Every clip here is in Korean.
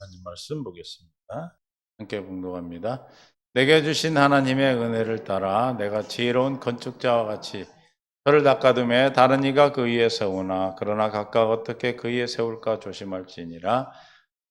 하나님 말씀 보겠습니다. 함께 봉독합니다. 내게 주신 하나님의 은혜를 따라 내가 지혜로운 건축자와 같이 터를 닦아둠에 다른 이가 그 위에 세우나 그러나 각각 어떻게 그 위에 세울까 조심할지니라.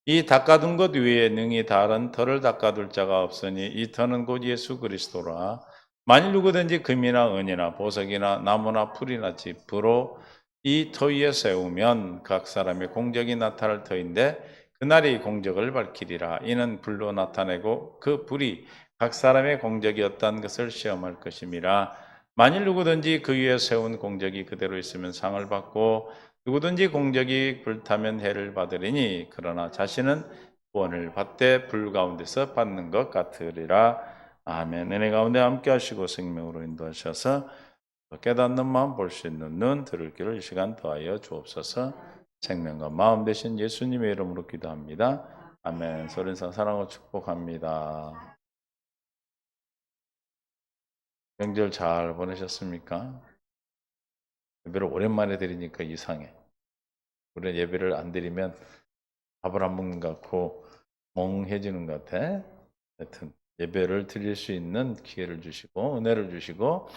이 닦아둔 것 위에 능히 다른 터를 닦아둘 자가 없으니 이 터는 곧 예수 그리스도라. 만일 누구든지 금이나 은이나 보석이나 나무나 풀이나 집으로 이 터 위에 세우면 각 사람의 공적이 나타날 터인데 그날이 공적을 밝히리라. 이는 불로 나타내고 그 불이 각 사람의 공적이 어떤 것을 시험할 것임이라. 만일 누구든지 그 위에 세운 공적이 그대로 있으면 상을 받고 누구든지 공적이 불타면 해를 받으리니 그러나 자신은 구원을 받되 불 가운데서 받는 것 같으리라. 아멘. 은혜 가운데 함께 하시고 생명으로 인도하셔서 깨닫는 마음 볼 수 있는 눈 들을 귀를 이 시간 더하여 주옵소서. 생명과 마음 되신 예수님의 이름으로 기도합니다. 아멘. 소린산 사랑하고 축복합니다. 명절 잘 보내셨습니까? 예배를 오랜만에 드리니까 이상해. 우리 예배를 안 드리면 밥을 안 먹는 것 같고 멍해지는 것 같아. 하여튼 예배를 드릴 수 있는 기회를 주시고 은혜를 주시고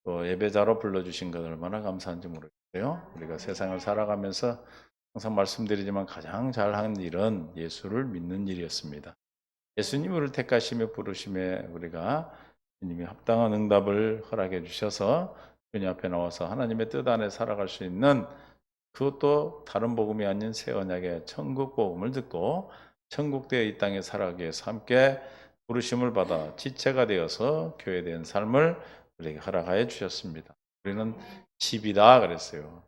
또 예배자로 불러주신 것 얼마나 감사한지 모르겠어요. 우리가 세상을 살아가면서 항상 말씀드리지만 가장 잘하는 일은 예수를 믿는 일이었습니다. 예수님 우리를 택하시며 부르심에 우리가 주님이 합당한 응답을 허락해 주셔서 주님 앞에 나와서 하나님의 뜻 안에 살아갈 수 있는 그것도 다른 복음이 아닌 새 언약의 천국 복음을 듣고 천국되어 이 땅에 살아가기 위해서 함께 부르심을 받아 지체가 되어서 교회된 삶을 우리에게 허락하여 주셨습니다. 우리는 집이다 그랬어요.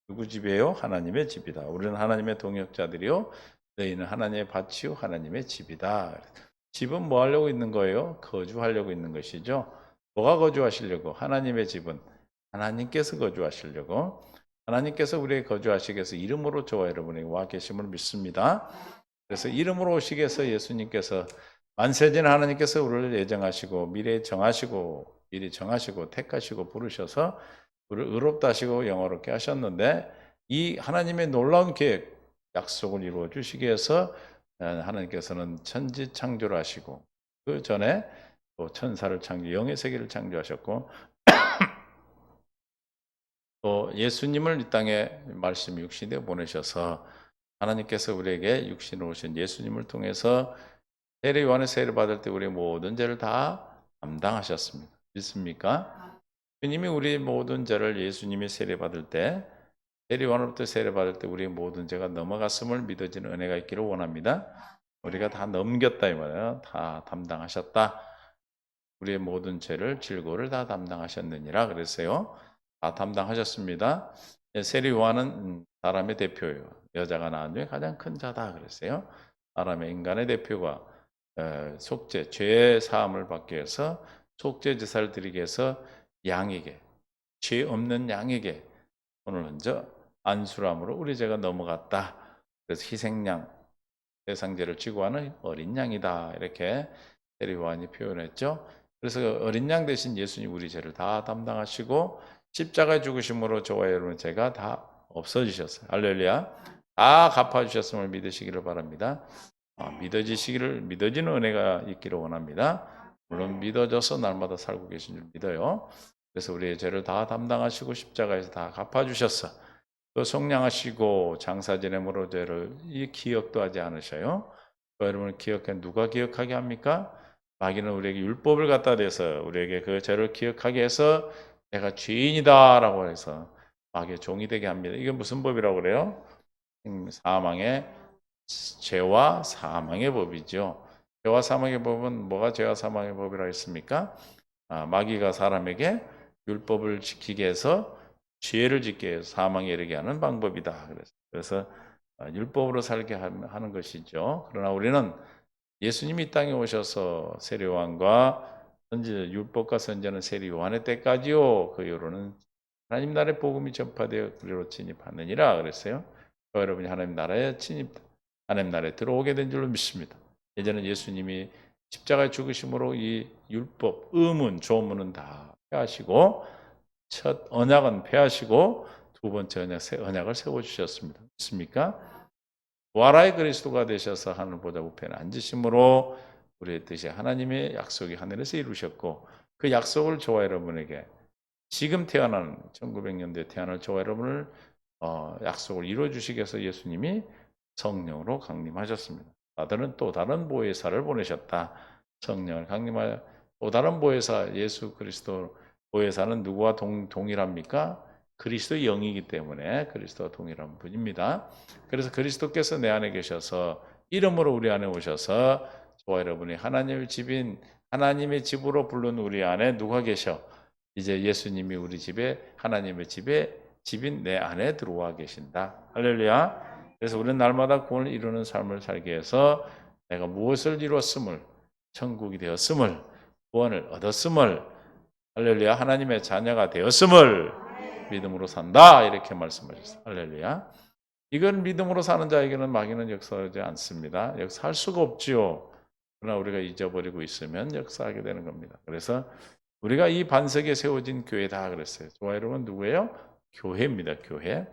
누구 집이에요? 하나님의 집이다. 우리는 하나님의 동역자들이요. 너희는 하나님의 밭이요 하나님의 집이다. 집은 뭐 하려고 있는 거예요? 거주하려고 있는 것이죠. 뭐가 거주하시려고? 하나님의 집은 하나님께서 거주하시려고. 하나님께서 우리에게 거주하시기 위해서 이름으로 저와 여러분에게 와 계심을 믿습니다. 그래서 이름으로 오시기 위해서 예수님께서 만세진 하나님께서 우리를 예정하시고 미래 정하시고 미리 정하시고 택하시고 부르셔서 우리를 의롭다 하시고 영화롭게 하셨는데 이 하나님의 놀라운 계획 약속을 이루어 주시기 위해서 하나님께서는 천지 창조를 하시고 그 전에 또 천사를 창조 영의 세계를 창조하셨고 또 예수님을 이 땅에 말씀 육신에 보내셔서 하나님께서 우리에게 육신으로 오신 예수님을 통해서 세례 요한의 세례를 받을 때 우리의 모든 죄를 다 담당하셨습니다. 믿습니까? 주님이 우리의 모든 죄를 예수님이 세례 받을 때 세례 요한으로부터 세례 받을 때 우리의 모든 죄가 넘어갔음을 믿어지는 은혜가 있기를 원합니다. 우리가 다 넘겼다 이 말이에요. 다 담당하셨다. 우리의 모든 죄를 질고를 다 담당하셨느니라 그랬어요. 다 담당하셨습니다. 세례 요한은 사람의 대표예요. 여자가 낳은 중에 가장 큰 자다 그랬어요. 사람의 인간의 대표가 속죄, 죄의 사함을 받기 위해서 속죄 제사를 드리기 위해서 양에게, 죄 없는 양에게 손을 얹어 안수람으로 우리 죄가 넘어갔다. 그래서 희생양, 세상죄를 지고 하는 어린 양이다. 이렇게 세례 요한이 표현했죠. 그래서 어린 양 대신 예수님 우리 죄를 다 담당하시고 십자가에 죽으심으로 저와 여러분의 죄가 다 없어지셨어요. 할렐루야. 다 갚아주셨음을 믿으시기를 바랍니다. 믿어지는 은혜가 있기를 원합니다. 물론 믿어져서 날마다 살고 계신 줄 믿어요. 그래서 우리의 죄를 다 담당하시고 십자가에서 다 갚아주셨어. 또 속량하시고 장사 지내므로 죄를 기억도 하지 않으셔요. 여러분을 기억해 누가 기억하게 합니까? 마귀는 우리에게 율법을 갖다 대서 우리에게 그 죄를 기억하게 해서 내가 죄인이다라고 해서 마귀의 종이 되게 합니다. 이게 무슨 법이라고 그래요? 사망의 죄와 사망의 법이죠. 죄와 사망의 법은 뭐가 죄와 사망의 법이라 했습니까? 마귀가 사람에게 율법을 지키게 해서 죄를 짓게 해서 사망에 이르게 하는 방법이다. 그래서 율법으로 살게 하는 것이죠. 그러나 우리는 예수님이 이 땅에 오셔서 세례요한과 선지 율법과 선지자는 세례요한의 때까지요. 그 이후로는 하나님 나라의 복음이 전파되어 그리로 진입하느니라 그랬어요. 여러분이 하나님 나라에 하나님 나라에 들어오게 된 줄로 믿습니다. 예전에 예수님이 십자가에 죽으심으로 이 율법, 의문, 조문은 다 폐하시고 첫 언약은 폐하시고 두 번째 언약을 세워주셨습니다. 믿습니까? 부활의 그리스도가 되셔서 하늘 보좌 우편에 앉으심으로 우리의 뜻이 하나님의 약속이 하늘에서 이루셨고 그 약속을 저와 여러분에게 지금 태어난 1900년대에 태어날 저와 여러분을 약속을 이루어 주시기 위해서 예수님이 성령으로 강림하셨습니다. 아들은 또 다른 보혜사를 보내셨다. 성령을 강림하여 또 다른 보혜사 예수 그리스도 보혜사는 누구와 동일합니까? 그리스도의 영이기 때문에 그리스도와 동일한 분입니다. 그래서 그리스도께서 내 안에 계셔서 이름으로 우리 안에 오셔서 저와 여러분이 하나님의 집인 하나님의 집으로 부른 우리 안에 누가 계셔? 이제 예수님이 우리 집에 하나님의 집에 집인 내 안에 들어와 계신다. 할렐루야. 그래서 우리는 날마다 구원을 이루는 삶을 살기 위해서 내가 무엇을 이루었음을 천국이 되었음을 구원을 얻었음을 할렐루야 하나님의 자녀가 되었음을 믿음으로 산다 이렇게 말씀하셨어요. 할렐루야. 이건 믿음으로 사는 자에게는 마귀는 역사하지 않습니다. 역사할 수가 없지요. 그러나 우리가 잊어버리고 있으면 역사하게 되는 겁니다. 그래서 우리가 이 반석에 세워진 교회다 그랬어요. 저와 여러분 누구예요? 교회입니다. 교회.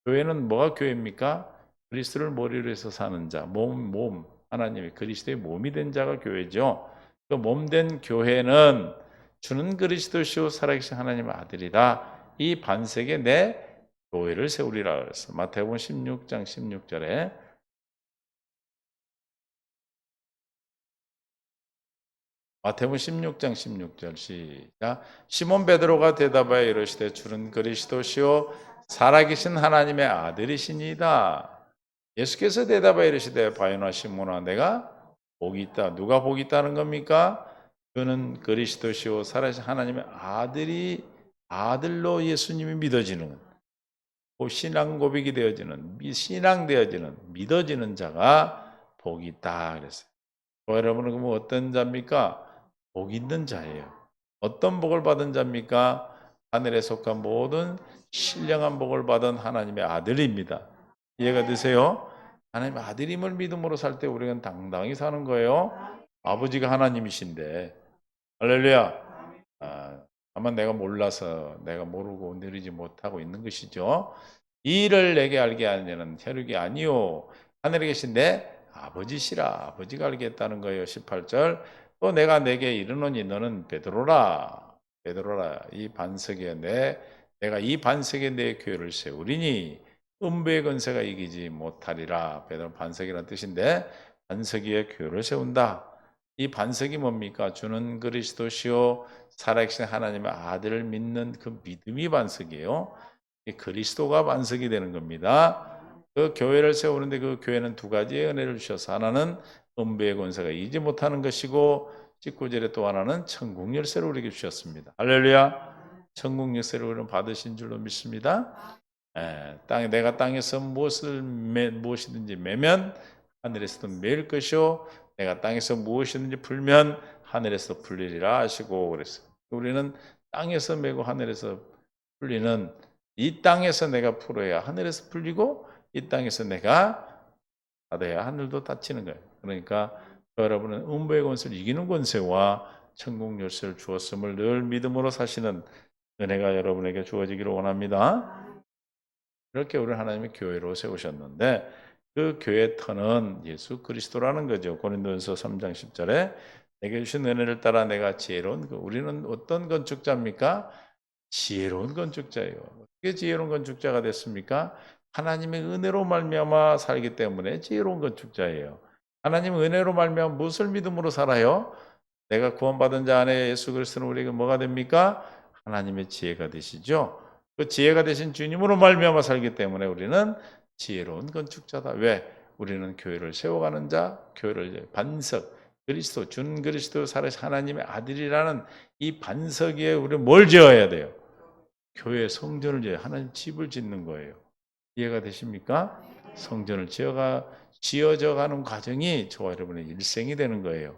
교회는 뭐가 교회입니까? 그리스도를 머리로 해서 사는 자, 몸, 하나님의 그리스도의 몸이 된 자가 교회죠. 그 몸된 교회는 주는 그리스도시요 살아계신 하나님의 아들이다. 이 반석에 내 교회를 세우리라 그랬어. 마태복음 16장 16절에 마태복음 16장 16절 시작. 시몬 베드로가 대답하여 이르시되 주는 그리스도시요 살아계신 하나님의 아들이시니이다. 예수께서 대답하여 이르시되 바요나 시몬아 내가 복이 있다. 누가 복이 있다는 겁니까? 그는 그리스도시요 살아계신 하나님의 아들로 예수님이 믿어지는 신앙 고백이 되어지는 신앙 되어지는 믿어지는 자가 복이 있다 그랬어요. 여러분은 그러면 어떤 자입니까? 복 있는 자예요. 어떤 복을 받은 자입니까? 하늘에 속한 모든 신령한 복을 받은 하나님의 아들입니다. 이해가 되세요? 하나님의 아들임을 믿음으로 살 때 우리는 당당히 사는 거예요. 아버지가 하나님이신데 할렐루야. 다만 내가 몰라서 내가 모르고 누리지 못하고 있는 것이죠. 이 일을 내게 알게 하려는 혈육이 아니요 하늘에 계신 내 아버지시라. 아버지가 알게 했다는 거예요. 18절 또 내가 내게 이르노니 너는 베드로라. 베드로라 이 반석에 내가 이 반석에 내 교회를 세우리니 음부의 권세가 이기지 못하리라. 베드로 반석이라는 뜻인데 반석 위에 교회를 세운다. 이 반석이 뭡니까? 주는 그리스도시요 살아계신 하나님의 아들을 믿는 그 믿음이 반석이에요. 그리스도가 반석이 되는 겁니다. 그 교회를 세우는데 그 교회는 두 가지의 은혜를 주셔서 하나는 음부의 권세가 이기지 못하는 것이고 19절에 또 하나는 천국 열쇠를 우리에게 주셨습니다. 할렐루야. 천국 열쇠를 우리는 받으신 줄로 믿습니다. 내가 땅에서 무엇이든지 매면 하늘에서도 매일 것이요 내가 땅에서 무엇이든지 풀면 하늘에서 풀리리라 하시고 그랬어요. 우리는 땅에서 매고 하늘에서 풀리는 이 땅에서 내가 풀어야 하늘에서 풀리고 이 땅에서 내가 받아야 하늘도 닫히는 거예요. 그러니까 여러분은 음부의 권세를 이기는 권세와 천국 열쇠를 주었음을 늘 믿음으로 사시는 은혜가 여러분에게 주어지기를 원합니다. 이렇게 우리 하나님의 교회로 세우셨는데 그 교회 터는 예수 그리스도라는 거죠. 고린도전서 3장 10절에 내게 주신 은혜를 따라 내가 지혜로운 우리는 어떤 건축자입니까? 지혜로운 건축자예요. 어떻게 지혜로운 건축자가 됐습니까? 하나님의 은혜로 말미암아 살기 때문에 지혜로운 건축자예요. 하나님의 은혜로 말미암아 무엇을 믿음으로 살아요? 내가 구원받은 자 안에 예수 그리스도는 우리에게 뭐가 됩니까? 하나님의 지혜가 되시죠. 그 지혜가 되신 주님으로 말미암아 살기 때문에 우리는 지혜로운 건축자다. 왜? 우리는 교회를 세워가는 자, 교회를 반석, 그리스도, 준 그리스도 살아신 하나님의 아들이라는 이 반석 위에 우리는 뭘 지어야 돼요? 교회 성전을 지어야 하나님 집을 짓는 거예요. 이해가 되십니까? 성전을 지어져 가는 과정이 저와 여러분의 일생이 되는 거예요.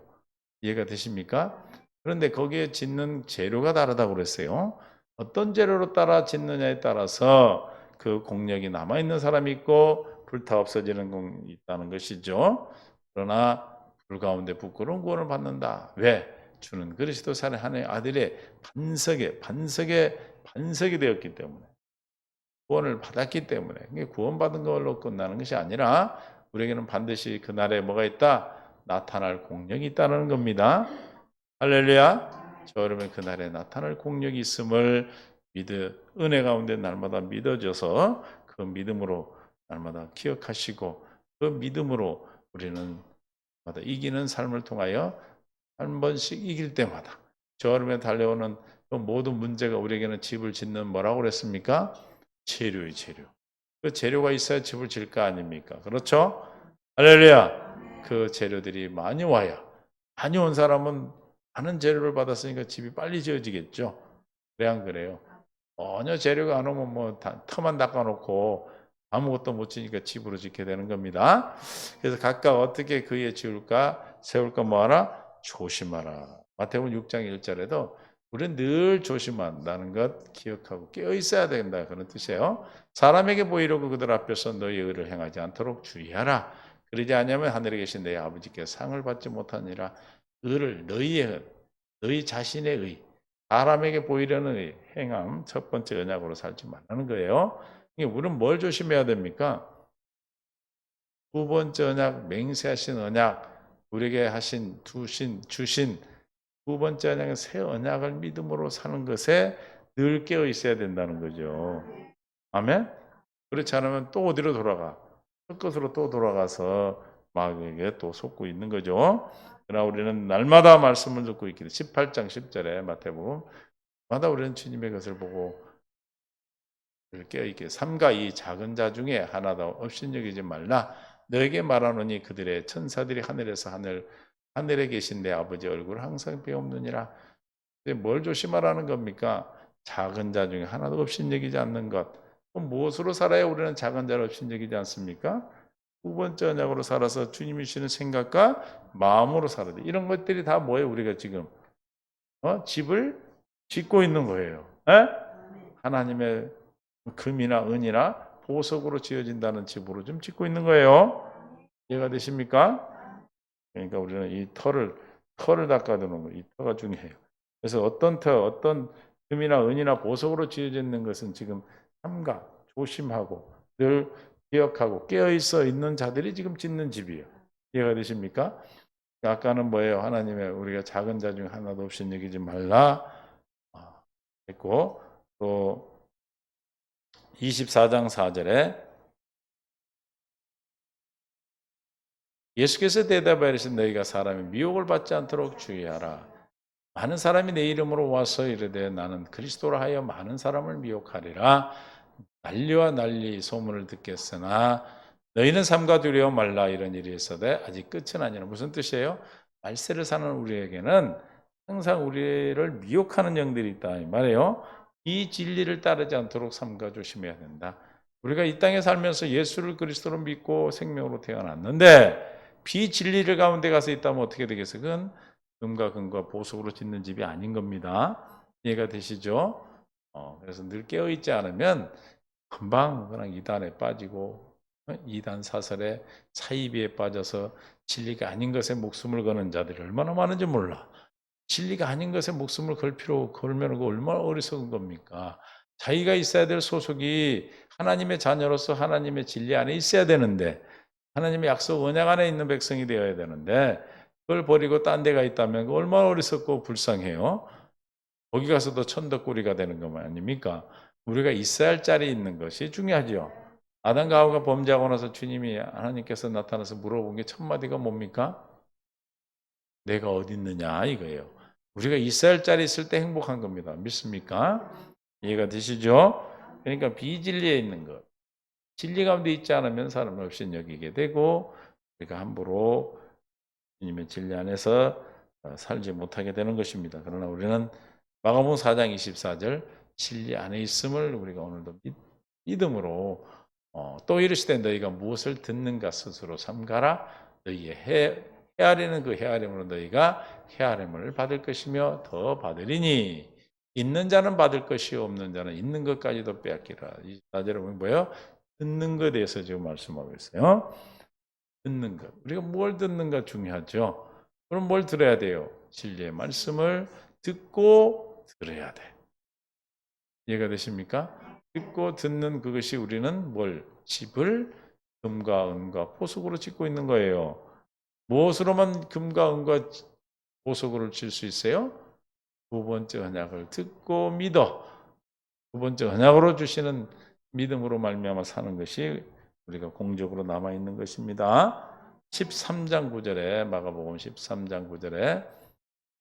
이해가 되십니까? 그런데 거기에 짓는 재료가 다르다고 그랬어요. 어떤 재료로 따라 짓느냐에 따라서 그 공력이 남아있는 사람이 있고 불타 없어지는 건 있다는 것이죠. 그러나 불 가운데 부끄러운 구원을 받는다. 왜? 주는 그리스도 살의 하나님의 아들의 반석이 되었기 때문에 구원을 받았기 때문에 구원받은 걸로 끝나는 것이 아니라 우리에게는 반드시 그날에 뭐가 있다? 나타날 공력이 있다는 겁니다. 할렐루야. 저 여러분 그날에 나타날 공력이 있음을 은혜 가운데 날마다 믿어져서 그 믿음으로 날마다 기억하시고 그 믿음으로 우리는 이기는 삶을 통하여 한 번씩 이길 때마다 저 여름에 달려오는 그 모든 문제가 우리에게는 집을 짓는 뭐라고 그랬습니까? 재료의 재료. 그 재료가 있어야 집을 질 거 아닙니까? 그렇죠? 할렐루야. 그 재료들이 많이 와야 많이 온 사람은 많은 재료를 받았으니까 집이 빨리 지어지겠죠. 그래 안 그래요? 전혀 재료가 안 오면 뭐 터만 닦아놓고 아무것도 못 지니까 집으로 짓게 되는 겁니다. 그래서 각각 어떻게 그에 지을까 세울까 뭐하라 조심하라. 마태복음 6장 1절에도 우리는 늘 조심한다는 것 기억하고 깨어 있어야 된다 그런 뜻이에요. 사람에게 보이려고 그들 앞에서 너희의 의를 행하지 않도록 주의하라. 그러지 않으면 하늘에 계신 내 아버지께 상을 받지 못하니라. 의를 너희 자신의 의 사람에게 보이려는 의, 행함 첫 번째 언약으로 살지 말라는 거예요. 우리는 뭘 조심해야 됩니까? 두 번째 언약, 맹세하신 언약, 우리에게 주신 두 번째 언약은 새 언약을 믿음으로 사는 것에 늘 깨어 있어야 된다는 거죠. 아멘? 그렇지 않으면 또 어디로 돌아가? 끝으로 또 돌아가서 마귀에게 또 속고 있는 거죠. 그러나 우리는 날마다 말씀을 듣고 있기 때문에 18장 10절에 마태복음 마다 우리는 주님의 것을 보고 깨어있게 삼가 이 작은 자 중에 하나도 업신여기지 말라. 너에게 말하노니 그들의 천사들이 하늘에서 하늘에 계신 내 아버지 얼굴을 항상 빼옵느니라. 뭘 조심하라는 겁니까? 작은 자 중에 하나도 업신여기지 않는 것. 그럼 무엇으로 살아야 우리는 작은 자를 업신여기지 않습니까? 두 번째 언약으로 살아서 주님이 주시는 생각과 마음으로 살아야 돼. 이런 것들이 다 뭐예요? 우리가 지금 집을 짓고 있는 거예요. 에? 하나님의 금이나 은이나 보석으로 지어진다는 집으로 좀 짓고 있는 거예요. 이해가 되십니까? 그러니까 우리는 이 털을 닦아두는 거예요. 이 터가 중요해요. 그래서 어떤 금이나 은이나 보석으로 지어지는 것은 지금 삼가 조심하고 늘 기억하고 깨어있어 있는 자들이 지금 짓는 집이에요. 이해가 되십니까? 아까는 뭐예요? 하나님의 우리가 작은 자 중에 하나도 없이 여기지 말라 했고 또 24장 4절에 예수께서 대답하여 이르시되 너희가 사람의 미혹을 받지 않도록 주의하라. 많은 사람이 내 이름으로 와서 이르되 나는 그리스도라 하여 많은 사람을 미혹하리라. 난리와 난리 소문을 듣겠으나 너희는 삼가 두려워 말라. 이런 일이 있어도 아직 끝은 아니라. 무슨 뜻이에요? 말세를 사는 우리에게는 항상 우리를 미혹하는 영들이 있다 이 말이에요. 이 진리를 따르지 않도록 삼가 조심해야 된다. 우리가 이 땅에 살면서 예수를 그리스도로 믿고 생명으로 태어났는데 비진리를 가운데 가서 있다면 어떻게 되겠어요? 그건 금과 금과 보석으로 짓는 집이 아닌 겁니다. 이해가 되시죠? 그래서 늘 깨어있지 않으면 금방 그냥 이단에 빠지고 이단 사설에 사이비에 빠져서 진리가 아닌 것에 목숨을 거는 자들이 얼마나 많은지 몰라. 진리가 아닌 것에 목숨을 걸면 얼마나 어리석은 겁니까? 자기가 있어야 될 소속이 하나님의 자녀로서 하나님의 진리 안에 있어야 되는데 하나님의 약속 언약 안에 있는 백성이 되어야 되는데 그걸 버리고 딴 데가 있다면 얼마나 어리석고 불쌍해요. 거기 가서도 천덕꾸리가 되는 것 아닙니까? 우리가 있어야 할 자리에 있는 것이 중요하죠. 아담과 하와가 범죄하고 나서 주님이 하나님께서 나타나서 물어본 게 첫 마디가 뭡니까? 내가 어디 있느냐 이거예요. 우리가 있어야 할 자리에 있을 때 행복한 겁니다. 믿습니까? 이해가 되시죠? 그러니까 비진리에 있는 것. 진리 가운데 있지 않으면 사람을 없이 여기게 되고 우리가 함부로 주님의 진리 안에서 살지 못하게 되는 것입니다. 그러나 우리는 마가복음 4장 24절 진리 안에 있음을 우리가 오늘도 믿음으로 또 이르시되 너희가 무엇을 듣는가 스스로 삼가라. 너희의 헤아리는 그 헤아림으로 너희가 헤아림을 받을 것이며 더 받으리니 있는 자는 받을 것이 없는 자는 있는 것까지도 빼앗기라. 이 4절에 보면 뭐예요? 듣는 것에 대해서 지금 말씀하고 있어요. 듣는 것. 우리가 뭘 듣는가 중요하죠. 그럼 뭘 들어야 돼요? 진리의 말씀을 듣고 들어야 돼. 이해가 되십니까? 듣고 듣는 그것이 우리는 집을 금과 은과 보석으로 짓고 있는 거예요. 무엇으로만 금과 은과 보석으로 질 수 있어요? 두 번째 언약을 듣고 믿어. 두 번째 언약으로 주시는 믿음으로 말미암아 사는 것이 우리가 공적으로 남아 있는 것입니다. 13장 9절에 마가복음 13장 9절에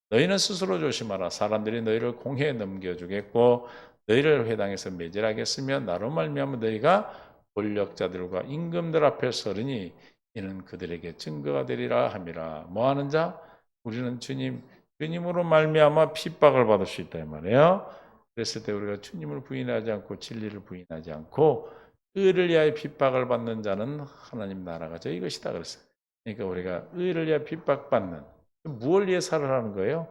너희는 스스로 조심하라. 사람들이 너희를 공회에 넘겨주겠고 너희를 회당에서 매질하겠으며 나로 말미암아 너희가 권력자들과 임금들 앞에 서르니 이는 그들에게 증거가 되리라 함이라. 뭐하는 자? 우리는 주님으로 말미암아 핍박을 받을 수 있다 이 말이에요. 그랬을 때 우리가 주님을 부인하지 않고 진리를 부인하지 않고 의를 위하여 핍박을 받는 자는 하나님 나라가 저희 것이다 그랬어요. 그러니까 우리가 의를 위하여 핍박받는, 무엇을 위해 살아라는 거예요?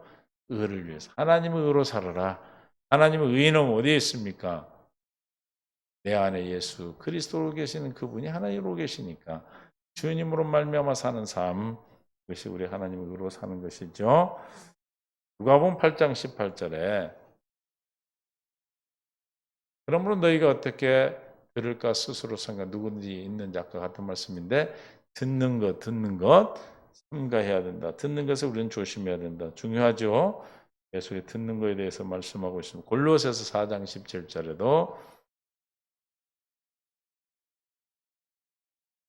의를 위해서. 하나님의 의로 살아라. 하나님의 의는 어디에 있습니까? 내 안에 예수 그리스도로 계시는 그분이 하나님으로 계시니까 주님으로 말미암아 사는 삶, 그것이 우리 하나님의 의로 사는 것이죠. 누가복음 8장 18절에 그러므로 너희가 어떻게 들을까 스스로 생각, 누구든지 있는 자과 같은 말씀인데 듣는 것 삼가해야 된다. 듣는 것을 우리는 조심해야 된다. 중요하죠. 계속 듣는 것에 대해서 말씀하고 있습니다. 골로새서 4장 17절에도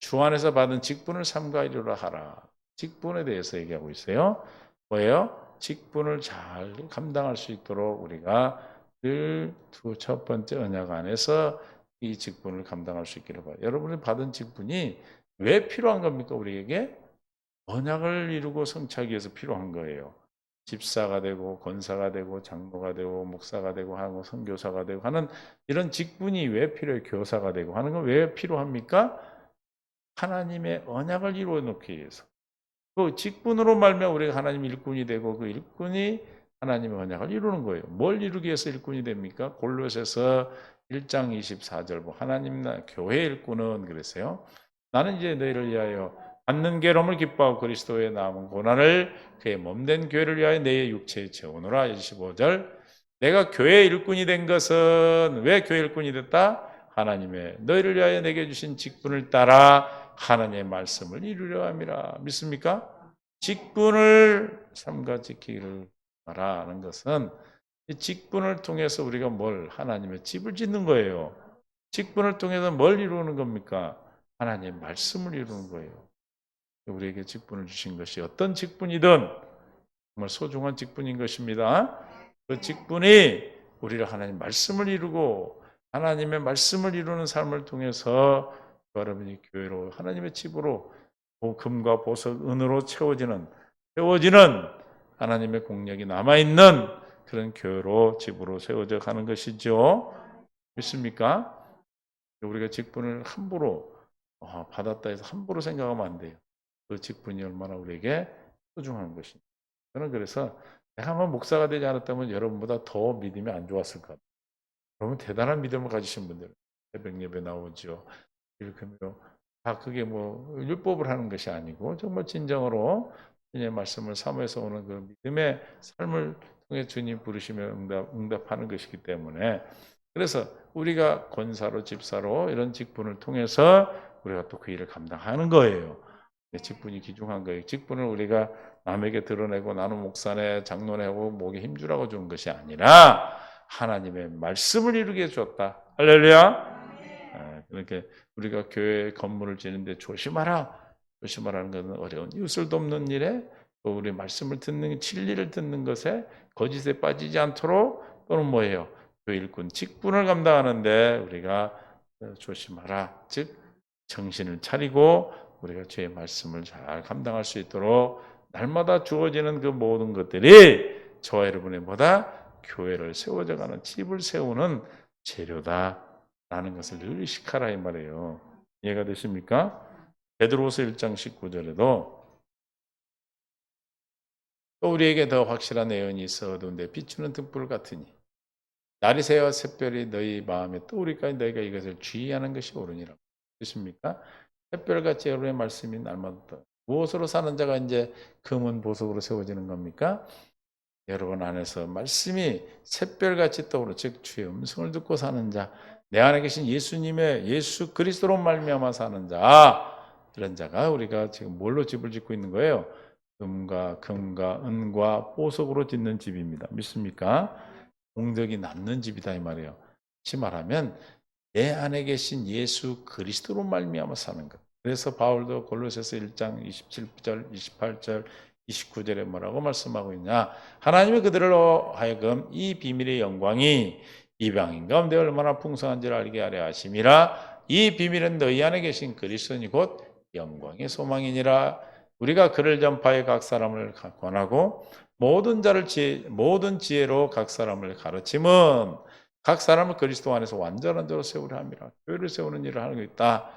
주 안에서 받은 직분을 삼가하리라 하라. 직분에 대해서 얘기하고 있어요. 뭐예요? 직분을 잘 감당할 수 있도록 우리가 늘 첫 번째 언약 안에서 이 직분을 감당할 수 있기를 바라요. 여러분이 받은 직분이 왜 필요한 겁니까? 우리에게 언약을 이루고 성취하기 위해서 필요한 거예요. 집사가 되고 권사가 되고 장로가 되고 목사가 되고 하고 선교사가 되고 하는 이런 직분이 왜 필요해요? 교사가 되고 하는 건 왜 필요합니까? 하나님의 언약을 이루어 놓기 위해서. 그 직분으로 말미암아 우리가 하나님의 일꾼이 되고 그 일꾼이 하나님의 언약을 이루는 거예요. 뭘 이루기 위해서 일꾼이 됩니까? 골로새서 1장 24절 하나님 교회 일꾼은 그랬어요. 나는 이제 너희를 위하여 받는 괴로움을 기뻐하고 그리스도의 남은 고난을 그의 몸된 교회를 위하여 내 육체에 채우노라. 25절 내가 교회 일꾼이 된 것은 왜 교회 일꾼이 됐다? 하나님의 너희를 위하여 내게 주신 직분을 따라 하나님의 말씀을 이루려 함이라. 믿습니까? 직분을 삼가 지키기를 바라는 것은 이 직분을 통해서 우리가 뭘 하나님의 집을 짓는 거예요. 직분을 통해서 뭘 이루는 겁니까? 하나님의 말씀을 이루는 거예요. 우리에게 직분을 주신 것이 어떤 직분이든 정말 소중한 직분인 것입니다. 그 직분이 우리를 하나님 말씀을 이루고 하나님의 말씀을 이루는 삶을 통해서 여러분이 교회로 하나님의 집으로 금과 보석, 은으로 채워지는 하나님의 공력이 남아있는 그런 교회로 집으로 세워져 가는 것이죠. 믿습니까? 우리가 직분을 함부로 받았다 해서 함부로 생각하면 안 돼요. 그 직분이 얼마나 우리에게 소중한 것입니다. 저는 그래서 내가 한번 목사가 되지 않았다면 여러분보다 더 믿음이 안 좋았을 것 같아요. 여러분 대단한 믿음을 가지신 분들 새벽 예배 나오죠. 일금요. 다 그게 뭐 율법을 하는 것이 아니고 정말 진정으로 주님의 말씀을 사모해서 오는 그 믿음의 삶을 통해 주님 부르시며 응답하는 것이기 때문에 그래서 우리가 권사로 집사로 이런 직분을 통해서 우리가 또 그 일을 감당하는 거예요. 직분이 귀중한 거예요. 직분을 우리가 남에게 드러내고 나는 목사네 장로네 하고 목에 힘주라고 주는 것이 아니라 하나님의 말씀을 이루게 해줬다. 할렐루야. 그렇게 우리가 교회 건물을 지는데 조심하라. 조심하라는 것은 어려운 이웃을 돕는 일에 또 우리 말씀을 듣는 진리를 듣는 것에 거짓에 빠지지 않도록 또는 뭐예요? 교회 일꾼 직분을 감당하는데 우리가 조심하라. 즉 정신을 차리고 우리가 주의 말씀을 잘 감당할 수 있도록 날마다 주어지는 그 모든 것들이 저와 여러분의 보다 교회를 세워져가는 집을 세우는 재료다라는 것을 늘 의식하라 이 말이에요. 이해가 되십니까? 베드로서 1장 19절에도 또 우리에게 더 확실한 예언이 있어 어두운데 비추는 등불 같으니 날이 새어 샛별이 너희 마음에 떠오르기까지 너희가 이것을 주의하는 것이 옳으니라. 그렇습니까? 샛별같이 여러분의 말씀이 날마다 무엇으로 사는 자가 이제 금은 보석으로 세워지는 겁니까? 여러분 안에서 말씀이 샛별같이 떠오르 즉 주의 음성을 듣고 사는 자 내 안에 계신 예수님의 예수 그리스도로 말미암아 사는 자, 이런 자가 우리가 지금 뭘로 집을 짓고 있는 거예요? 금과 은과 보석으로 짓는 집입니다. 믿습니까? 공덕이 남는 집이다 이 말이에요. 다시 말하면 내 안에 계신 예수 그리스도로 말미암아 사는 것. 그래서 바울도 골로새서 1장 27절, 28절, 29절에 뭐라고 말씀하고 있냐? 하나님이 그들로 하여금 이 비밀의 영광이 이방인 가운데 얼마나 풍성한지를 알게 하려 하심이라. 이 비밀은 너희 안에 계신 그리스도니 곧 영광의 소망이니라. 우리가 그를 전파해 각 사람을 권하고 모든 지혜로 각 사람을 가르침은 각 사람을 그리스도 안에서 완전한 자로 세우려 함이라. 교회를 세우는 일을 하는 게 있다.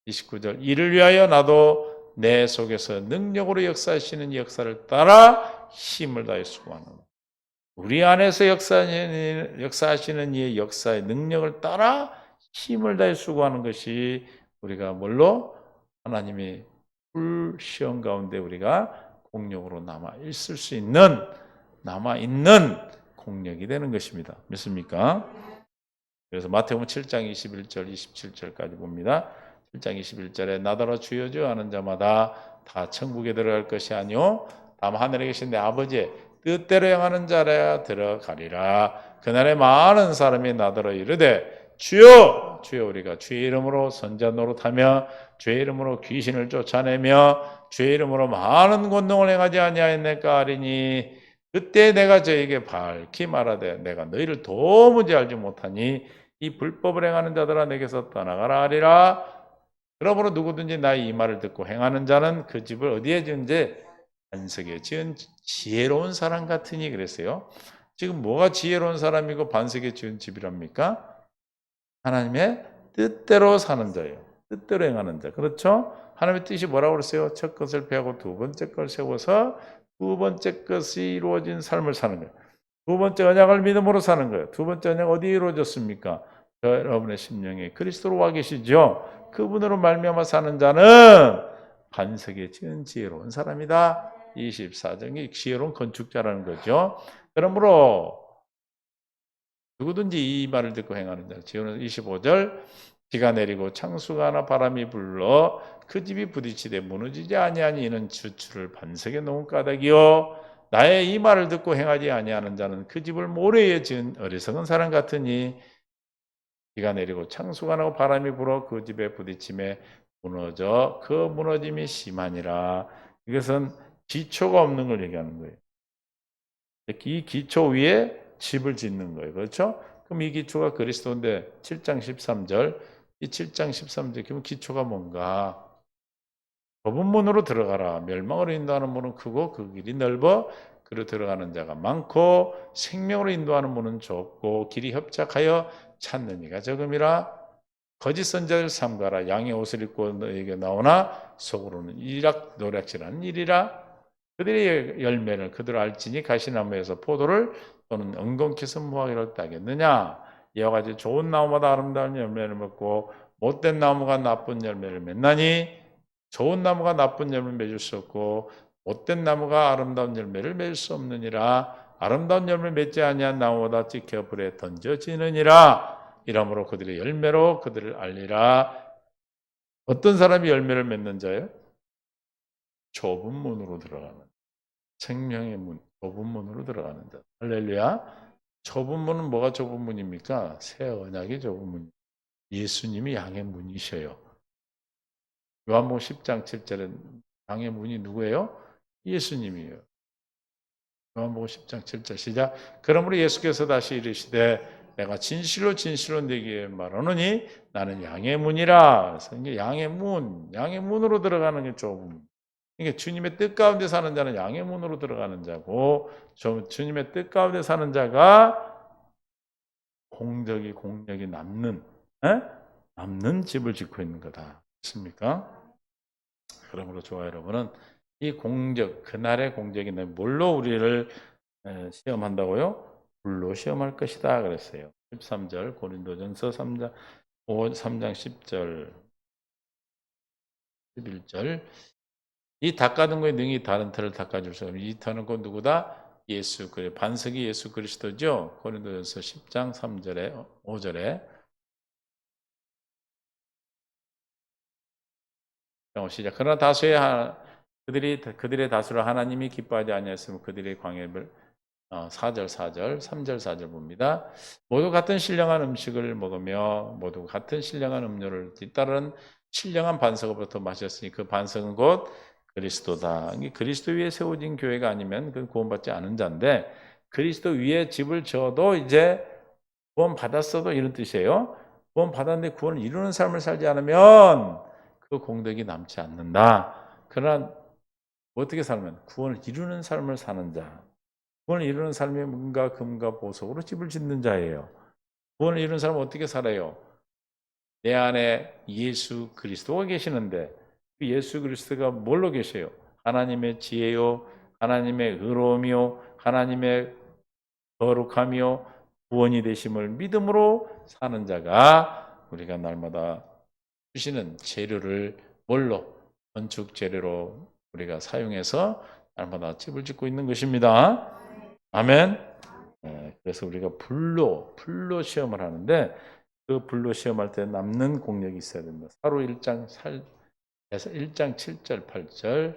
29절 이를 위하여 나도 내 속에서 능력으로 역사하시는 역사를 따라 힘을 다해 수고하노라. 우리 안에서 역사하시는 이의 역사의 능력을 따라 힘을 다해 수고하는 것이 우리가 뭘로? 하나님이 불시험 가운데 우리가 공력으로 남아있는 공력이 되는 것입니다. 믿습니까? 그래서 마태복음 7장 21절 27절까지 봅니다. 7장 21절에 나더러 주여 주여 하는 자마다 다 천국에 들어갈 것이 아니요 다만 하늘에 계신 내 아버지의 뜻대로 행하는 자라 들어가리라. 그날에 많은 사람이 나더러 이르되 주여 주여 우리가 주의 이름으로 선자 노릇하며 주의 이름으로 귀신을 쫓아내며 주의 이름으로 많은 권능을 행하지 아니하였나이까 하리니 그때 내가 저에게 밝히 말하되 내가 너희를 도무지 알지 못하니 이 불법을 행하는 자들아 내게서 떠나가라 하리라. 그러므로 누구든지 나의 이 말을 듣고 행하는 자는 그 집을 어디에 지은지 반석에 지은 지혜로운 사람 같으니 그랬어요. 지금 뭐가 지혜로운 사람이고 반석에 지은 집이랍니까? 하나님의 뜻대로 사는 자예요. 뜻대로 행하는 자. 그렇죠? 하나님의 뜻이 뭐라고 그랬어요? 첫 것을 폐하고 두 번째 걸 세워서 두 번째 것이 이루어진 삶을 사는 거예요. 두 번째 언약을 믿음으로 사는 거예요. 두 번째 언약 어디에 이루어졌습니까? 여러분의 심령에 그리스도로 와 계시죠. 그분으로 말미암아 사는 자는 반석에 지은 지혜로운 사람이다. 24장이 지혜로운 건축자라는 거죠. 그러므로 누구든지 이 말을 듣고 행하는 자. 지혜로운 25절 비가 내리고 창수가 나 바람이 불러 그 집이 부딪히되 무너지지 아니하니 이는 주추를 반석에 놓은 까닭이요 나의 이 말을 듣고 행하지 아니하는 자는 그 집을 모래에 지은 어리석은 사람 같으니 비가 내리고 창수가 나고 바람이 불어 그 집에 부딪힘에 무너져 그 무너짐이 심하니라. 이것은 기초가 없는 걸 얘기하는 거예요. 이 기초 위에 집을 짓는 거예요. 그렇죠? 그럼 이 기초가 그리스도인데 7장 13절 이 7장 13절 그럼 기초가 뭔가? 좁은 문으로 들어가라. 멸망으로 인도하는 문은 크고 그 길이 넓어 그로 들어가는 자가 많고 생명으로 인도하는 문은 좁고 길이 협착하여 찾는 이가 적음이라. 거짓 선자를 삼가라. 양의 옷을 입고 너에게 나오나 속으로는 노략질하는 일이라. 그들의 열매를 그들 알지니 가시나무에서 포도를 또는 엉겅퀴 선무하기를 따겠느냐. 이와 같이 좋은 나무마다 아름다운 열매를 맺고 못된 나무가 나쁜 열매를 맺나니 좋은 나무가 나쁜 열매를 맺을 수 없고 못된 나무가 아름다운 열매를 맺을 수 없느니라. 아름다운 열매를 맺지 아니한 나무보다 찍혀 불에 던져지느니라. 이러므로 그들의 열매로 그들을 알리라. 어떤 사람이 열매를 맺는 자예요? 좁은 문으로 들어가는 생명의 문, 좁은 문으로 들어가는 자. 할렐루야. 좁은 문은 뭐가 좁은 문입니까? 새 언약이 좁은 문. 예수님이 양의 문이셔요. 요한복음 10장 7절에 양의 문이 누구예요? 예수님이에요. 요한복음 10장 7절 시작. 그러므로 예수께서 다시 이르시되 내가 진실로 진실로 네게 말하노니 나는 양의 문이라. 그래서 이게 양의 문으로 들어가는 게 좁은 문. 이게 주님의 뜻 가운데 사는 자는 양의 문으로 들어가는 자고 주님의 뜻 가운데 사는 자가 공력이 남는 집을 짓고 있는 거다. 맞습니까? 그러므로 저와 여러분은 이 공적, 그날의 공적이 뭘로 우리를 시험한다고요? 불로 시험할 것이다 그랬어요. 13절 고린도전서 3장 10절 11절 이 닦아둔 거에 능히 다른 터를 닦아줄 수 없는 이 터는 곧 누구다? 예수 반석이 예수 그리스도죠. 고린도전서 10장 3절에 5절에 시작. 그러나 그들의 다수를 하나님이 기뻐하지 아니하였으면 그들의 광야를 4절 3절 4절 봅니다. 모두 같은 신령한 음식을 먹으며 모두 같은 신령한 음료를 뒤따른 신령한 반석으로부터 마셨으니 그 반석은 곧 그리스도다. 그리스도 위에 세워진 교회가 아니면 그 구원받지 않은 자인데 그리스도 위에 집을 지어도 이제 구원 받았어도 이런 뜻이에요. 구원 받았는데 구원을 이루는 삶을 살지 않으면 그 공덕이 남지 않는다. 그러나 어떻게 살면 구원을 이루는 삶을 사는 자. 구원을 이루는 삶이 은과 금과 보석으로 집을 짓는 자예요. 구원을 이루는 사람은 어떻게 살아요? 내 안에 예수 그리스도가 계시는데 그 예수 그리스도가 뭘로 계셔요? 하나님의 지혜요, 하나님의 의로움이요, 하나님의 거룩함이요, 구원이 되심을 믿음으로 사는 자가 우리가 날마다 주시는 재료를 뭘로? 건축 재료로 우리가 사용해서 날마다 집을 짓고 있는 것입니다. 아멘. 그래서 우리가 불로 시험을 하는데 그 불로 시험할 때 남는 공력이 있어야 됩니다. 사로 1장 7절 8절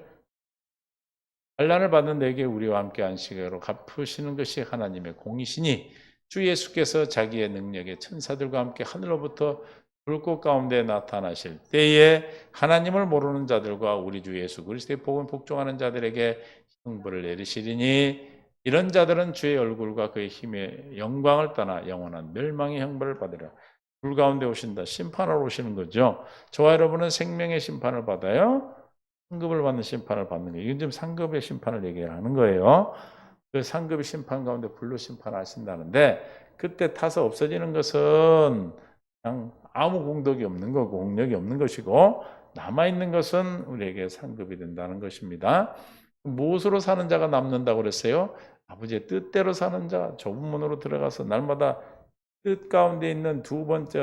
환난을 받는 내게 우리와 함께 안식으로 갚으시는 것이 하나님의 공이시니 주 예수께서 자기의 능력의 천사들과 함께 하늘로부터 불꽃 가운데 나타나실 때에 하나님을 모르는 자들과 우리 주 예수 그리스도의 복음 복종하는 자들에게 형벌을 내리시리니 이런 자들은 주의 얼굴과 그의 힘의 영광을 떠나 영원한 멸망의 형벌을 받으리라. 불 가운데 오신다. 심판하러 오시는 거죠. 저와 여러분은 생명의 심판을 받아요. 상급을 받는 심판을 받는 거예요. 이건 지금 상급의 심판을 얘기하는 거예요. 그 상급의 심판 가운데 불로 심판하신다는데 그때 타서 없어지는 것은 그냥 아무 공덕이 없는 거고 공력이 없는 것이고 남아있는 것은 우리에게 상급이 된다는 것입니다. 무엇으로 사는 자가 남는다고 그랬어요? 아버지의 뜻대로 사는 자, 좁은 문으로 들어가서 날마다 뜻 가운데 있는 두 번째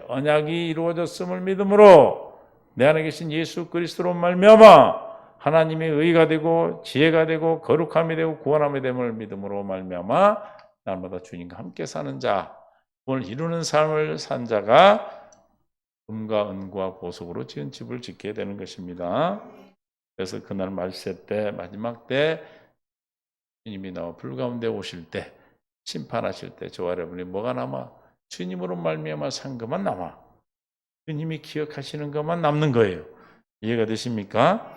언약이 이루어졌음을 믿음으로 내 안에 계신 예수 그리스도로 말미암아 하나님의 의가 되고 지혜가 되고 거룩함이 되고 구원함이 됨을 믿음으로 말미암아 날마다 주님과 함께 사는 자, 구원을 이루는 삶을 산 자가 금과 은과 보석으로 지은 집을 짓게 되는 것입니다. 그래서 그날 말세 때 마지막 때 주님이 나와 불 가운데 오실 때 심판하실 때 저와 여러분이 뭐가 남아? 주님으로 말미암아 산 것만 남아. 주님이 기억하시는 것만 남는 거예요. 이해가 되십니까?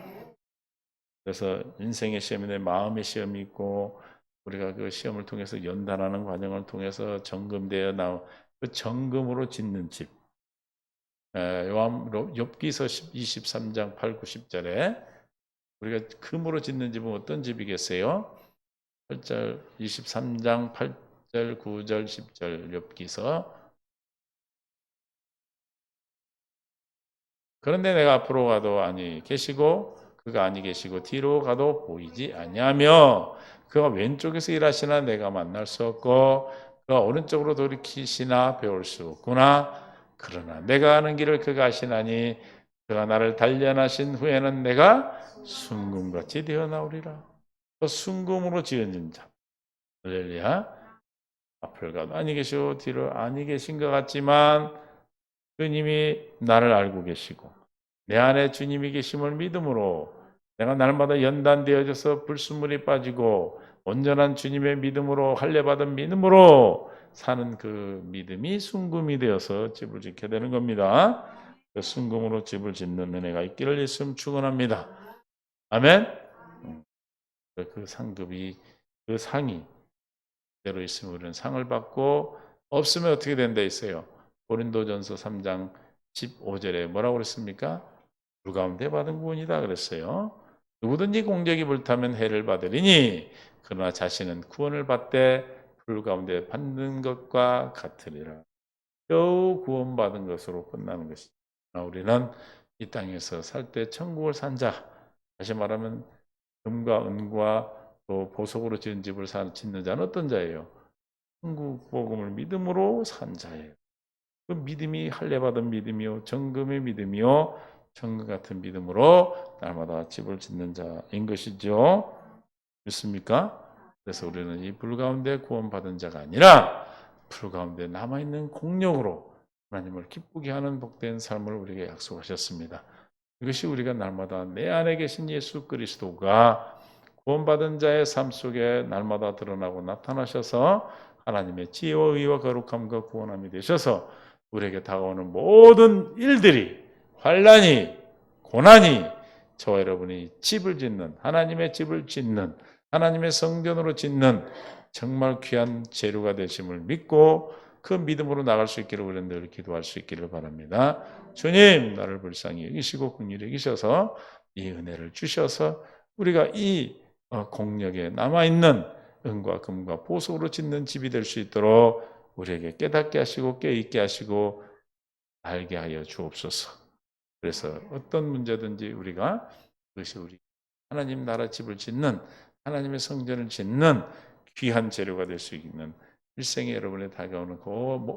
그래서 인생의 시험인데 마음의 시험이 있고 우리가 그 시험을 통해서 연단하는 과정을 통해서 점검되어 나온 그 점검으로 짓는 집. 욥기서 23장 8, 9, 10절에 우리가 금으로 짓는 집은 어떤 집이겠어요? 8절 23장 8절 9절 10절 욥기서 그런데 내가 앞으로 가도 아니 계시고 그가 아니 계시고 뒤로 가도 보이지 아니하며 그가 왼쪽에서 일하시나 내가 만날 수 없고 그가 오른쪽으로 돌이키시나 배울 수 없구나. 그러나 내가 아는 길을 그가 아시나니 그가 나를 단련하신 후에는 내가 순금같이 되어 나오리라. 그 순금으로 지어진 자. 할렐루야. 앞을 가도 아니 계시고 뒤로 아니 계신 것 같지만 주님이 나를 알고 계시고 내 안에 주님이 계심을 믿음으로 내가 날마다 연단되어져서 불순물이 빠지고 온전한 주님의 믿음으로 할례받은 믿음으로 사는 그 믿음이 순금이 되어서 집을 짓게 되는 겁니다. 그 순금으로 집을 짓는 은혜가 있기를 예수님 축원합니다. 아멘. 그 상급이 그 상이 대로 있으면 우리는 상을 받고 없으면 어떻게 된다 있어요. 고린도전서 3장 15절에 뭐라고 그랬습니까? 불 가운데 받은 구원이다 그랬어요. 누구든지 공적이 불타면 해를 받으리니 그러나 자신은 구원을 받되 불 가운데 받는 것과 같으리라. 겨우 구원받은 것으로 끝나는 것이다. 우리는 이 땅에서 살 때 천국을 산 자, 다시 말하면 금과 은과 또 보석으로 지은 집을 짓는 자는 어떤 자예요? 천국 복음을 믿음으로 산 자예요. 그 믿음이 할례받은 믿음이요 정금의 믿음이요 천국 같은 믿음으로 날마다 집을 짓는 자인 것이죠. 믿습니까? 그래서 우리는 이 불 가운데 구원받은 자가 아니라 불 가운데 남아있는 공력으로 하나님을 기쁘게 하는 복된 삶을 우리에게 약속하셨습니다. 이것이 우리가 날마다 내 안에 계신 예수 그리스도가 구원받은 자의 삶 속에 날마다 드러나고 나타나셔서 하나님의 지혜와 의와 거룩함과 구원함이 되셔서 우리에게 다가오는 모든 일들이, 환난이, 고난이, 저와 여러분이 집을 짓는, 하나님의 집을 짓는, 하나님의 성전으로 짓는 정말 귀한 재료가 되심을 믿고 그 믿음으로 나갈 수 있기를 우리는 늘 기도할 수 있기를 바랍니다. 주님, 나를 불쌍히 여기시고 긍휼히 여기셔서 이 은혜를 주셔서 우리가 이 공력에 남아있는 은과 금과 보석으로 짓는 집이 될 수 있도록 우리에게 깨닫게 하시고 깨있게 하시고 알게 하여 주옵소서. 그래서 어떤 문제든지 우리가 그것이 우리 하나님 나라 집을 짓는, 하나님의 성전을 짓는 귀한 재료가 될 수 있는 일생에 여러분에 다가오는 그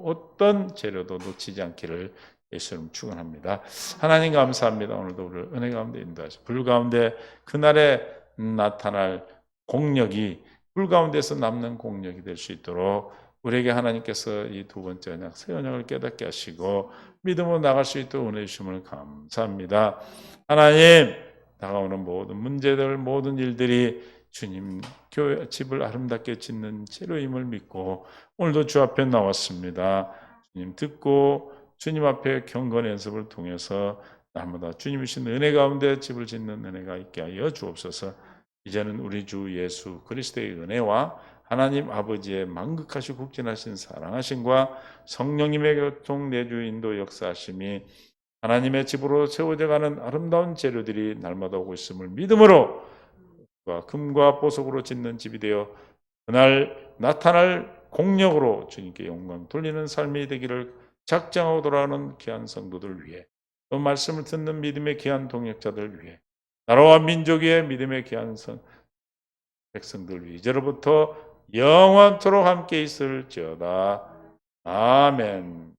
어떤 재료도 놓치지 않기를 예수님 축원합니다. 하나님 감사합니다. 오늘도 우리를 은혜 가운데 인도하시고 불 가운데 그날에 나타날 공력이 불 가운데서 남는 공력이 될 수 있도록 우리에게 하나님께서 이 두 번째 언약, 새 언약을 깨닫게 하시고 믿음으로 나갈 수 있도록 은혜 주심을 감사합니다. 하나님, 다가오는 모든 문제들, 모든 일들이 주님 교회 집을 아름답게 짓는 재료임을 믿고 오늘도 주 앞에 나왔습니다. 주님 듣고 주님 앞에 경건 연습을 통해서 날마다 주님이 주신 은혜 가운데 집을 짓는 은혜가 있게 하여 주옵소서. 이제는 우리 주 예수 그리스도의 은혜와 하나님 아버지의 만극하시고 국진하신 사랑하심과 성령님의 교통 내주 인도 역사하심이 하나님의 집으로 세워져 가는 아름다운 재료들이 날마다 오고 있음을 믿음으로 금과 보석으로 짓는 집이 되어 그날 나타날 공력으로 주님께 영광 돌리는 삶이 되기를 작정하고 돌아오는 귀한 성도들 위해 또 말씀을 듣는 믿음의 귀한 동역자들 위해 나라와 민족의 믿음의 귀한 백성들 위해 이제로부터 영원토록 함께 있을지어다. 아멘.